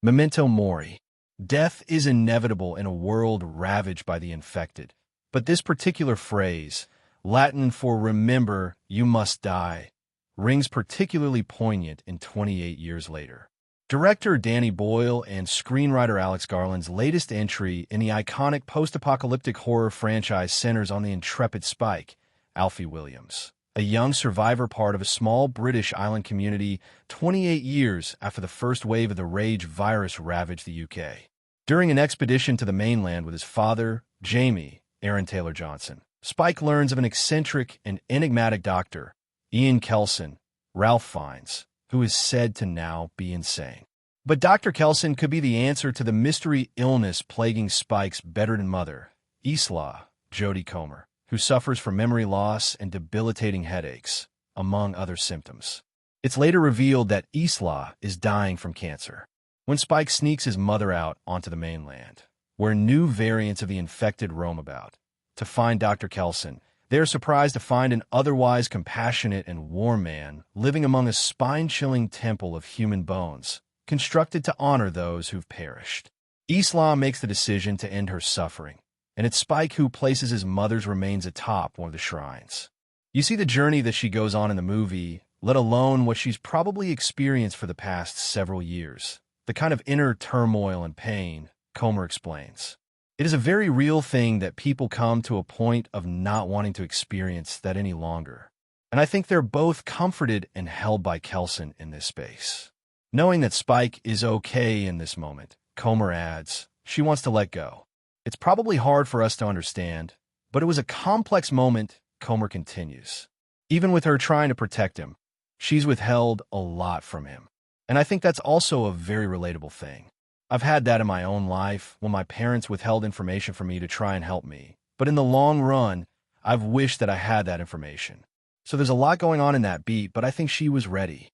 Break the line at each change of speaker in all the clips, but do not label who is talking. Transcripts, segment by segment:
Memento mori. Death is inevitable in a world ravaged by the infected. But this particular phrase, Latin for remember, you must die, rings particularly poignant in 28 years later. Director Danny Boyle and screenwriter Alex Garland's latest entry in the iconic post-apocalyptic horror franchise centers on the intrepid Spike, Alfie Williams, a young survivor part of a small British island community 28 years after the first wave of the Rage virus ravaged the UK. During an expedition to the mainland with his father, Jamie, Aaron Taylor Johnson, Spike learns of an eccentric and enigmatic doctor, Ian Kelson, Ralph Fiennes, who is said to now be insane. But Dr. Kelson could be the answer to the mystery illness plaguing Spike's bedridden mother, Isla, Jodie Comer, who suffers from memory loss and debilitating headaches, among other symptoms. It's later revealed that Isla is dying from cancer. When Spike sneaks his mother out onto the mainland, where new variants of the infected roam about, to find Dr. Kelson, they are surprised to find an otherwise compassionate and warm man living among a spine-chilling temple of human bones, constructed to honor those who've perished. Isla makes the decision to end her suffering, and it's Spike who places his mother's remains atop one of the shrines. You see the journey that she goes on in the movie, let alone what she's probably experienced for the past several years. The kind of inner turmoil and pain, Comer explains. It is a very real thing that people come to a point of not wanting to experience that any longer. And I think they're both comforted and held by Kelson in this space. Knowing that Spike is okay in this moment, Comer adds, she wants to let go. It's probably hard for us to understand, but it was a complex moment, Comer continues. Even with her trying to protect him, she's withheld a lot from him. And I think that's also a very relatable thing. I've had that in my own life when my parents withheld information from me to try and help me. But in the long run, I've wished that I had that information. So there's a lot going on in that beat, but I think she was ready.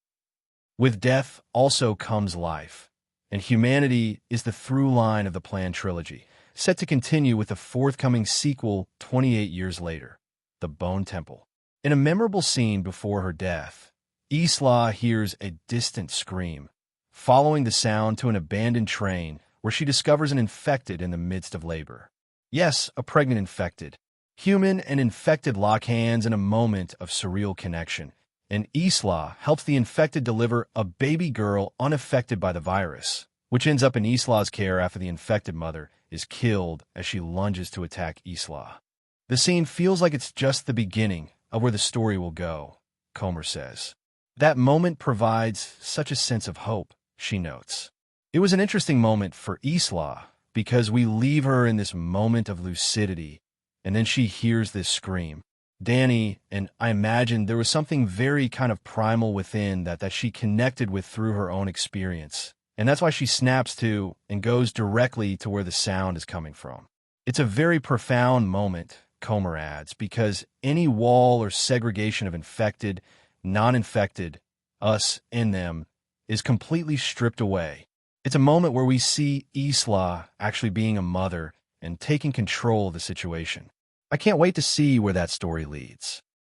With death also comes life, and humanity is the through line of the planned trilogy, set to continue with the forthcoming sequel 28 years later, The Bone Temple. In a memorable scene before her death, Isla hears a distant scream, following the sound to an abandoned train where she discovers an infected in the midst of labor. Yes, a pregnant infected. Human and infected lock hands in a moment of surreal connection, and Isla helps the infected deliver a baby girl unaffected by the virus, which ends up in Isla's care after the infected mother is killed as she lunges to attack Isla. The scene feels like it's just the beginning of where the story will go, Comer says. That moment provides such a sense of hope, she notes. It was an interesting moment for Isla because we leave her in this moment of lucidity, and then she hears this scream. Danny, and I imagine there was something very kind of primal within that she connected with through her own experience. And that's why she snaps to and goes directly to where the sound is coming from. It's a very profound moment, Comer adds, because any wall or segregation of infected, non-infected, us and them, is completely stripped away. It's a moment where we see Isla actually being a mother and taking control of the situation. I can't wait to see where that story leads.